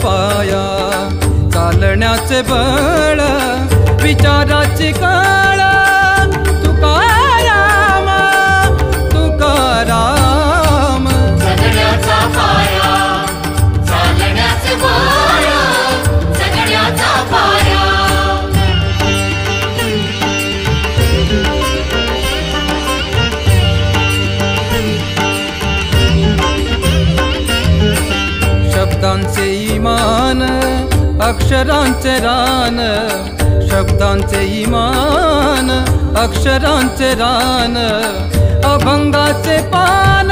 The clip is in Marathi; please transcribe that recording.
पाया, चालण्याचे बळ विचाराची कळ, तुकाराम तुकाराम. जगण्याचा पाया, चालण्याचे बळ, जगण्याचा पाया. शब्दांचे ईमान, अक्षरांचे रान, शब्दांचे ईमान, अक्षरांचे रान, अभंगाचे पान.